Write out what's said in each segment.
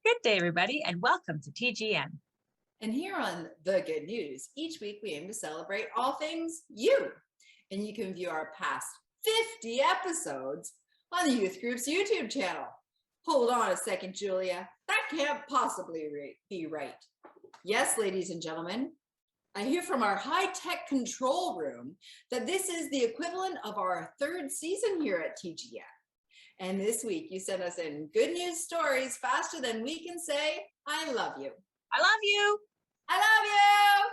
Good day, everybody, and welcome to TGN. And here on The Good News, each week we aim to celebrate all things you. And you can view our past 50 episodes on the youth group's YouTube channel. Hold on a second, Julia. That can't possibly be right. Yes, ladies and gentlemen, I hear from our high-tech control room that this is the equivalent of our third season here at TGN. And this week you sent us in good news stories faster than we can say, I love you. I love you. I love you!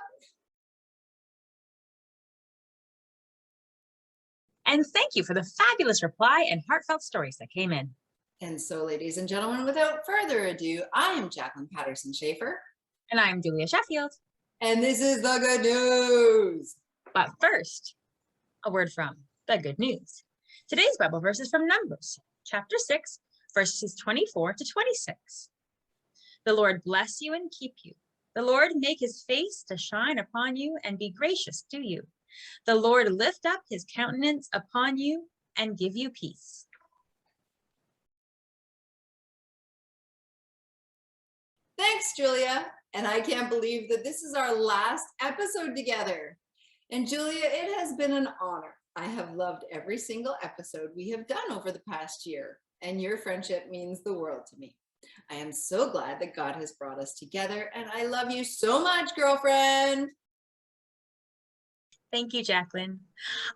And thank you for the fabulous reply and heartfelt stories that came in. And so, ladies and gentlemen, without further ado, I am Jacqueline Patterson-Schaefer. And I'm Julia Sheffield. And this is The Good News. But first, a word from The Good News. Today's Bible verse is from Numbers, chapter 6, verses 24 to 26. The Lord bless you and keep you. The Lord make his face to shine upon you and be gracious to you. The Lord lift up his countenance upon you and give you peace. Thanks, Julia. And I can't believe that this is our last episode together. And Julia, it has been an honor. I have loved every single episode we have done over the past year, and your friendship means the world to me. I am so glad that God has brought us together, and I love you so much, girlfriend. Thank you, Jacqueline.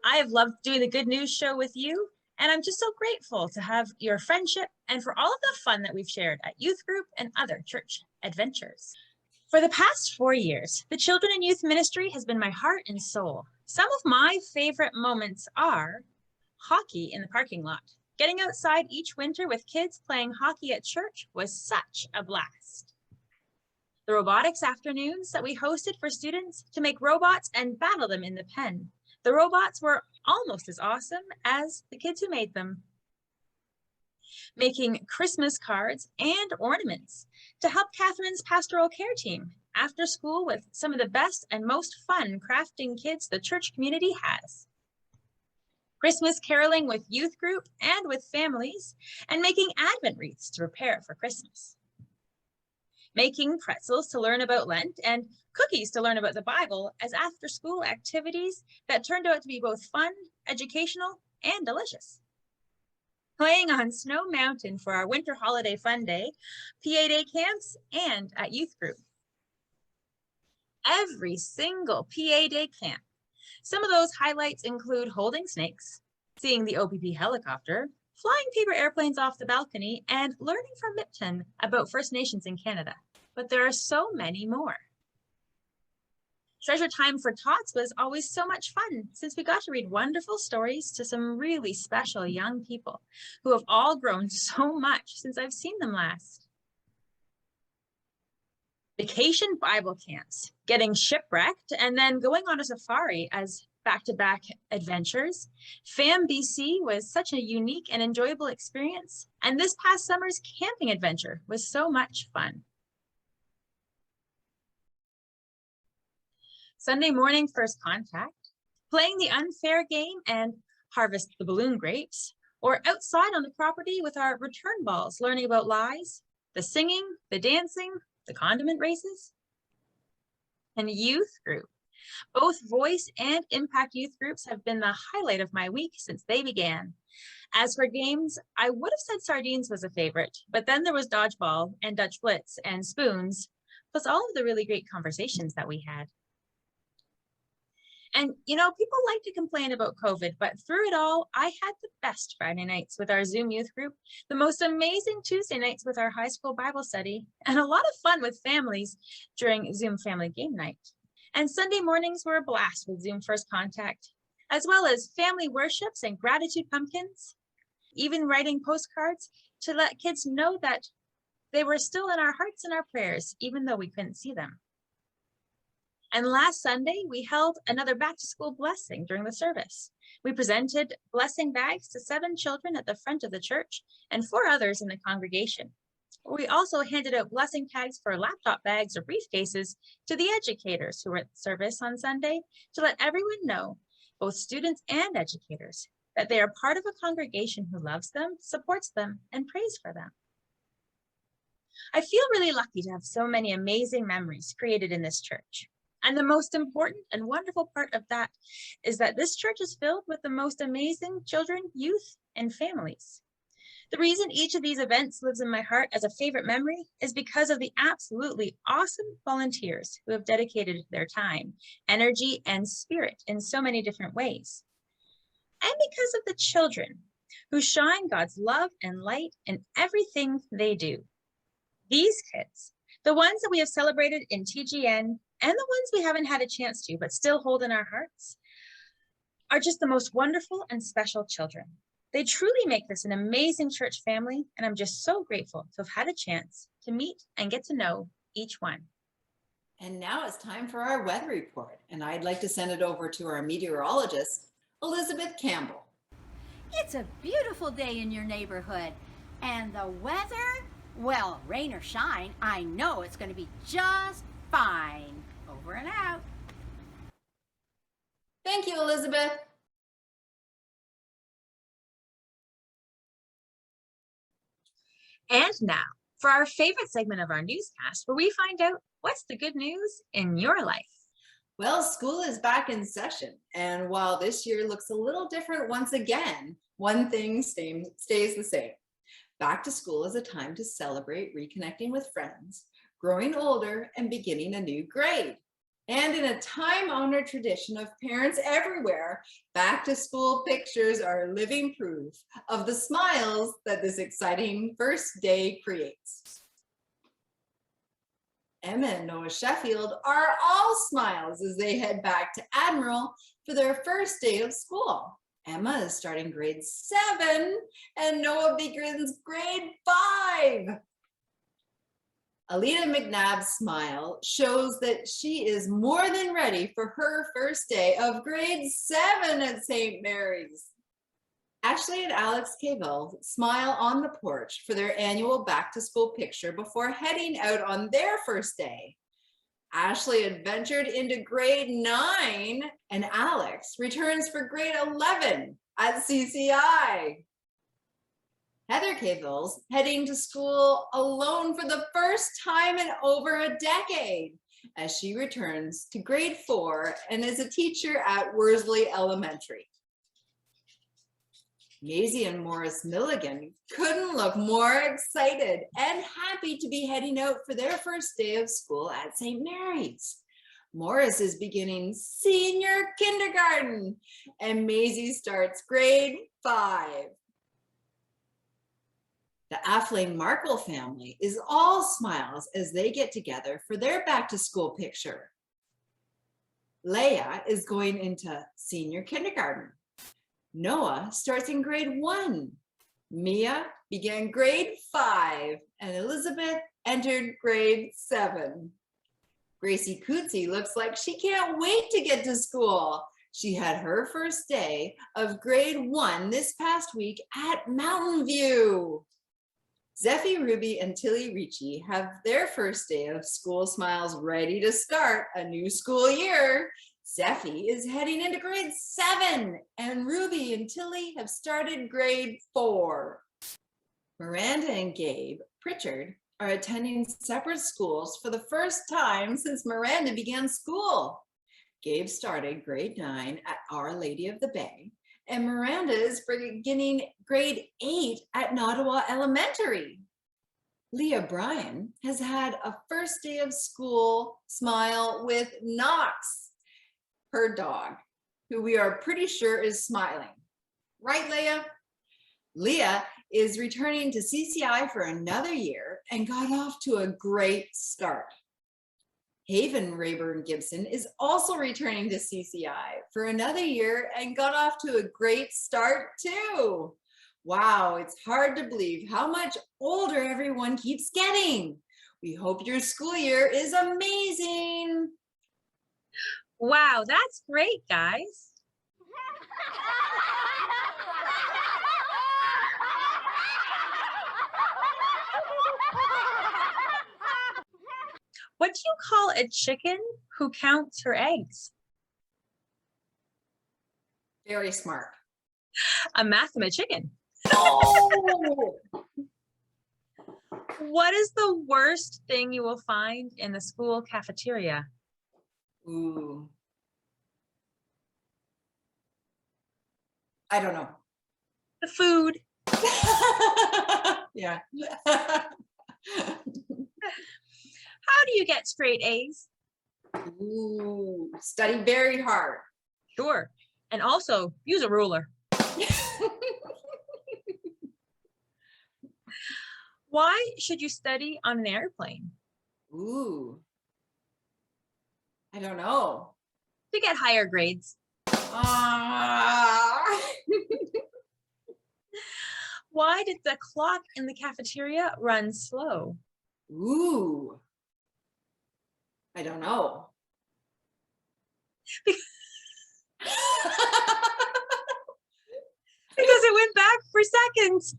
I have loved doing the Good News show with you, and I'm just so grateful to have your friendship and for all of the fun that we've shared at youth group and other church adventures. For the past 4 years, the Children and Youth Ministry has been my heart and soul. Some of my favorite moments are hockey in the parking lot. Getting outside each winter with kids playing hockey at church was such a blast. The robotics afternoons that we hosted for students to make robots and battle them in the pen. The robots were almost as awesome as the kids who made them. Making Christmas cards and ornaments to help Catherine's pastoral care team after school with some of the best and most fun crafting kids the church community has. Christmas caroling with youth group and with families, and making Advent wreaths to prepare for Christmas. Making pretzels to learn about Lent and cookies to learn about the Bible as after-school activities that turned out to be both fun, educational, and delicious. Playing on Snow Mountain for our winter holiday fun day, PA day camps, and at youth group. Every single PA day camp. Some of those highlights include holding snakes, seeing the OPP helicopter, flying paper airplanes off the balcony, and learning from Mipton about First Nations in Canada. But there are so many more. Treasure Time for Tots was always so much fun since we got to read wonderful stories to some really special young people who have all grown so much since I've seen them last. Vacation Bible camps, getting shipwrecked and then going on a safari as back-to-back adventures. FAM BC was such a unique and enjoyable experience, and this past summer's camping adventure was so much fun. Sunday morning first contact, playing the unfair game and harvest the balloon grapes, or outside on the property with our return balls, learning about lies, the singing, the dancing, the condiment races. And youth group. Both voice and impact youth groups have been the highlight of my week since they began. As for games, I would have said sardines was a favorite, but then there was dodgeball and Dutch Blitz and spoons, plus all of the really great conversations that we had. And, you know, people like to complain about COVID, but through it all, I had the best Friday nights with our Zoom youth group, the most amazing Tuesday nights with our high school Bible study, and a lot of fun with families during Zoom family game night. And Sunday mornings were a blast with Zoom First Contact, as well as family worships and gratitude pumpkins, even writing postcards to let kids know that they were still in our hearts and our prayers, even though we couldn't see them. And last Sunday, we held another back-to-school blessing during the service. We presented blessing bags to 7 children at the front of the church and 4 others in the congregation. We also handed out blessing tags for laptop bags or briefcases to the educators who were at the service on Sunday to let everyone know, both students and educators, that they are part of a congregation who loves them, supports them, and prays for them. I feel really lucky to have so many amazing memories created in this church. And the most important and wonderful part of that is that this church is filled with the most amazing children, youth, and families. The reason each of these events lives in my heart as a favorite memory is because of the absolutely awesome volunteers who have dedicated their time, energy, and spirit in so many different ways. And because of the children who shine God's love and light in everything they do. These kids, the ones that we have celebrated in TGN and the ones we haven't had a chance to, but still hold in our hearts, are just the most wonderful and special children. They truly make this an amazing church family, and I'm just so grateful to have had a chance to meet and get to know each one. And now it's time for our weather report, and I'd like to send it over to our meteorologist, Elizabeth Campbell. It's a beautiful day in your neighborhood, and the weather, well, rain or shine, I know it's going to be just fine. Over and out. Thank you, Elizabeth. And now for our favorite segment of our newscast, where we find out what's the good news in your life. Well, school is back in session, and while this year looks a little different once again, one thing stays the same. Back to school is a time to celebrate reconnecting with friends, growing older, and beginning a new grade. And in a time-honored tradition of parents everywhere, back to school pictures are living proof of the smiles that this exciting first day creates. Emma and Noah Sheffield are all smiles as they head back to Admiral for their first day of school. Emma is starting grade 7 and Noah begins grade 5. Alita McNabb's smile shows that she is more than ready for her first day of grade 7 at St. Mary's. Ashley and Alex Cavill smile on the porch for their annual back to school picture before heading out on their first day. Ashley adventured into grade 9 and Alex returns for grade 11 at CCI. Heather Cavill's heading to school alone for the first time in over a decade as she returns to grade 4 and is a teacher at Worsley Elementary. Maisie and Morris Milligan couldn't look more excited and happy to be heading out for their first day of school at St. Mary's. Morris is beginning senior kindergarten and Maisie starts grade 5. The Afflin Markle family is all smiles as they get together for their back to school picture. Leah is going into senior kindergarten. Noah starts in grade 1. Mia began grade 5 and Elizabeth entered grade 7. Gracie Cootsy looks like she can't wait to get to school. She had her first day of grade 1 this past week at Mountain View. Zeffie Ruby and Tilly Ricci have their first day of school smiles ready to start a new school year. Zeffie is heading into grade 7 and Ruby and Tilly have started grade 4. Miranda and Gabe Pritchard are attending separate schools for the first time since Miranda began school. Gabe started grade 9 at Our Lady of the Bay and Miranda is beginning grade 8 at Nottawa Elementary. Leah Bryan has had a first day of school smile with Knox, her dog, who we are pretty sure is smiling. Right, Leah? Leah is returning to CCI for another year and got off to a great start. Haven Rayburn Gibson is also returning to CCI for another year and got off to a great start too. Wow, it's hard to believe how much older everyone keeps getting. We hope your school year is amazing. Wow, that's great, guys. What do you call a chicken who counts her eggs? Very smart. A mathemachicken. Oh! What is the worst thing you will find in the school cafeteria? Ooh. I don't know. The food. Yeah. How do you get straight A's? Ooh, study very hard. Sure. And also use a ruler. Why should you study on an airplane? Ooh. I don't know. To get higher grades. Ah. Why did the clock in the cafeteria run slow? Ooh. I don't know. Because it went back for seconds.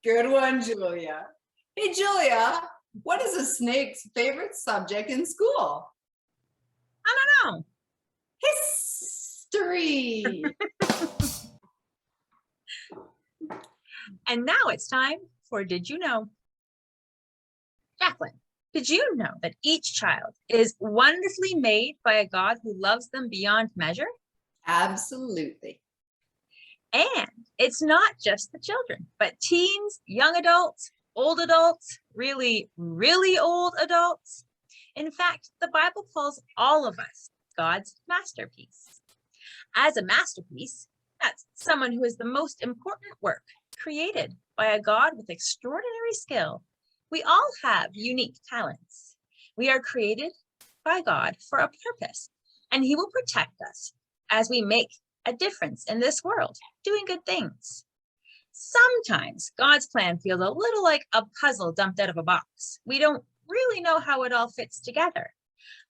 Good one, Julia. Hey, Julia, what is a snake's favorite subject in school? I don't know. History. And now it's time for Did You Know? Jacqueline, did you know that each child is wonderfully made by a God who loves them beyond measure? Absolutely. And it's not just the children, but teens, young adults, really, really old adults. In fact, the Bible calls all of us God's masterpiece. As a masterpiece, that's someone who is the most important work created by a God with extraordinary skill. We all have unique talents. We are created by God for a purpose, and He will protect us as we make a difference in this world, doing good things. Sometimes God's plan feels a little like a puzzle dumped out of a box. We don't really know how it all fits together,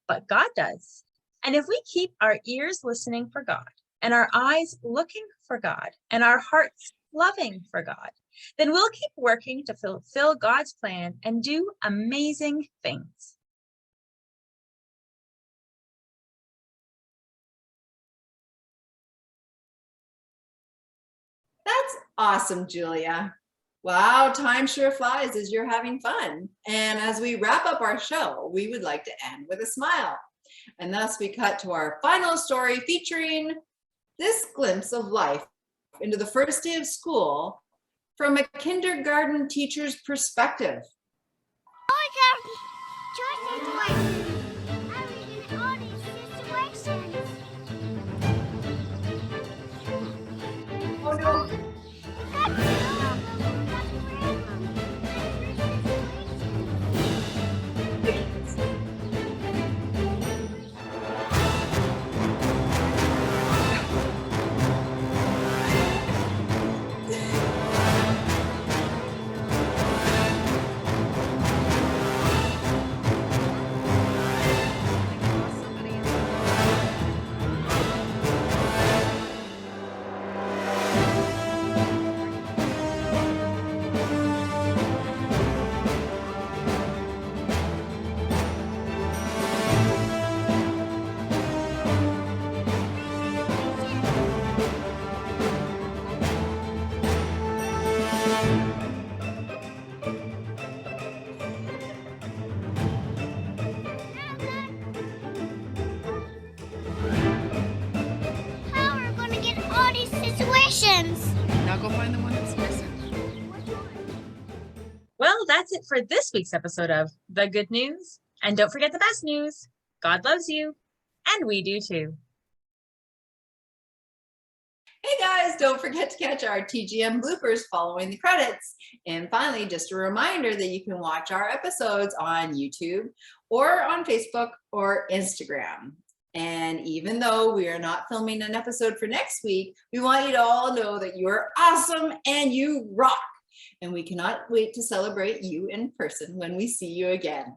but God does. And if we keep our ears listening for God, and our eyes looking for God, and our hearts loving for God, then we'll keep working to fulfill God's plan and do amazing things. That's awesome, Julia. Wow, time sure flies as you're having fun. And as we wrap up our show, we would like to end with a smile. And thus we cut to our final story featuring this glimpse of life into the first day of school from a kindergarten teacher's perspective. Oh no. Now go find the one that's missing. Well, that's it for this week's episode of The Good News. And don't forget the best news. God loves you, and we do too. Hey guys, don't forget to catch our TGN bloopers following the credits. And finally, just a reminder that you can watch our episodes on YouTube or on Facebook or Instagram. And even though we are not filming an episode for next week, we want you to all know that you are awesome and you rock. And we cannot wait to celebrate you in person when we see you again.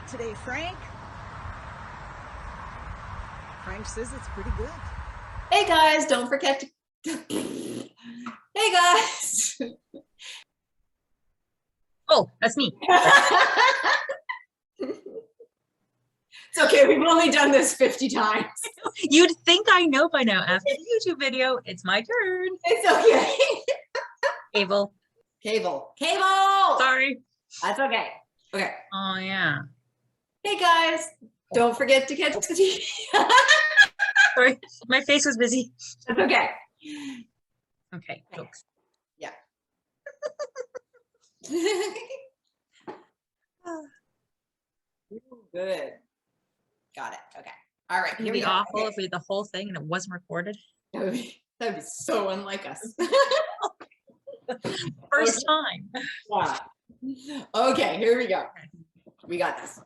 today, Frank? Frank says it's pretty good. Hey guys, don't forget to. Hey guys. Oh, that's me. It's okay. We've only done this 50 times. You'd think I know by now. After the YouTube video, it's my turn. It's okay. Cable. Cable. Cable. Sorry. That's okay. Okay. Oh, yeah. Hey guys, don't forget to catch the TV. Sorry, my face was busy. That's okay. Okay, jokes. Yeah. Good. Got it. Okay. All right. It'd Here be we go. awful Okay. if we did the whole thing and it wasn't recorded. That'd be so unlike us. First time. Yeah. Okay, here we go. We got this.